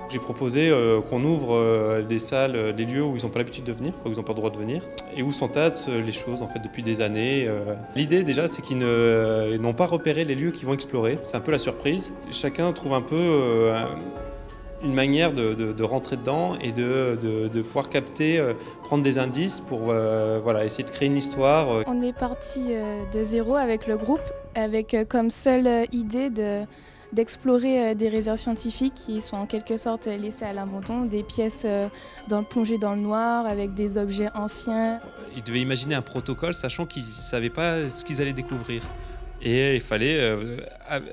J'ai proposé qu'on ouvre des salles, des lieux où ils n'ont pas l'habitude de venir, où ils n'ont pas le droit de venir, et où s'entassent les choses en fait depuis des années. L'idée déjà, c'est qu'ils n'ont pas repéré les lieux qu'ils vont explorer. C'est un peu la surprise. Chacun trouve un peu une manière de rentrer dedans et de pouvoir capter, prendre des indices pour voilà, essayer de créer une histoire. On est parti de zéro avec le groupe, avec comme seule idée d'explorer des réserves scientifiques qui sont en quelque sorte laissées à l'abandon, des pièces plongées dans le noir avec des objets anciens. Ils devaient imaginer un protocole sachant qu'ils ne savaient pas ce qu'ils allaient découvrir. Et il fallait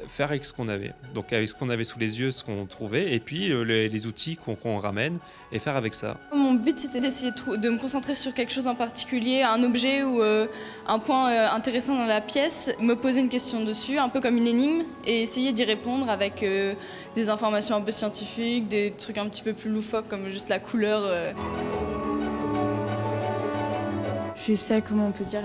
faire avec ce qu'on avait. Donc avec ce qu'on avait sous les yeux, ce qu'on trouvait, et puis les outils qu'on ramène, et faire avec ça. Mon but, c'était d'essayer de me concentrer sur quelque chose en particulier, un objet ou un point intéressant dans la pièce, me poser une question dessus, un peu comme une énigme, et essayer d'y répondre avec des informations un peu scientifiques, des trucs un petit peu plus loufoques comme juste la couleur. J'essaie, comment on peut dire,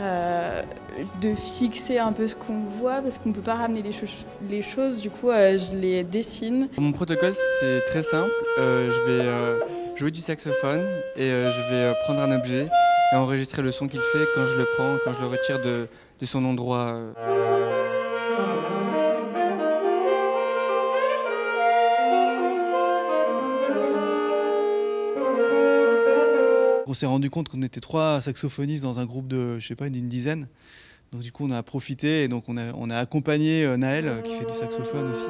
de fixer un peu ce qu'on voit parce qu'on ne peut pas ramener les choses, du coup je les dessine. Mon protocole c'est très simple, je vais jouer du saxophone et je vais prendre un objet et enregistrer le son qu'il fait quand je le prends, quand je le retire de son endroit. On s'est rendu compte qu'on était 3 saxophonistes dans un groupe de, je sais pas, d'une dizaine. Donc du coup, on a profité et donc on a accompagné Naël qui fait du saxophone aussi.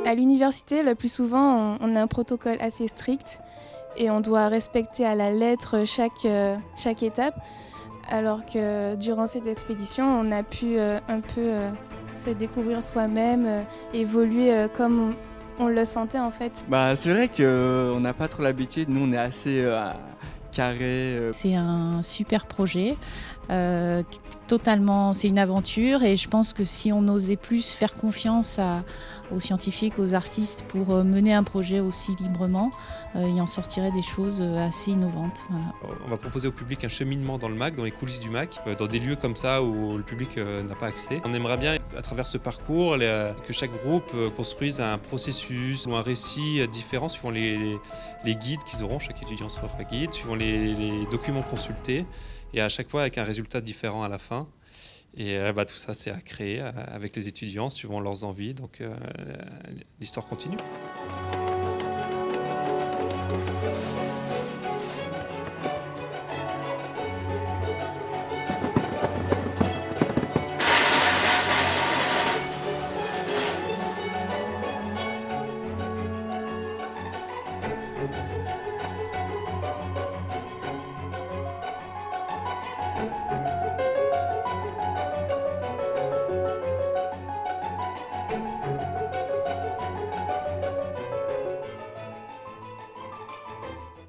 À l'université, le plus souvent, on a un protocole assez strict et on doit respecter à la lettre chaque étape. Alors que durant cette expédition, on a pu un peu se découvrir soi-même, évoluer comme on le sentait en fait. C'est vrai qu'on n'a pas trop l'habitude, nous on est assez carré. C'est un super projet, totalement, c'est une aventure et je pense que si on osait plus faire confiance aux scientifiques, aux artistes pour mener un projet aussi librement, il en sortirait des choses assez innovantes. Voilà. On va proposer au public un cheminement dans le MAC, dans les coulisses du MAC, dans des lieux comme ça où le public n'a pas accès. On aimerait bien, à travers ce parcours, que chaque groupe construise un processus ou un récit différent suivant les guides qu'ils auront, chaque étudiant sera guide, suivant les documents consultés, et à chaque fois avec un résultat différent à la fin. Et tout ça, c'est à créer avec les étudiants, suivant leurs envies. Donc l'histoire continue.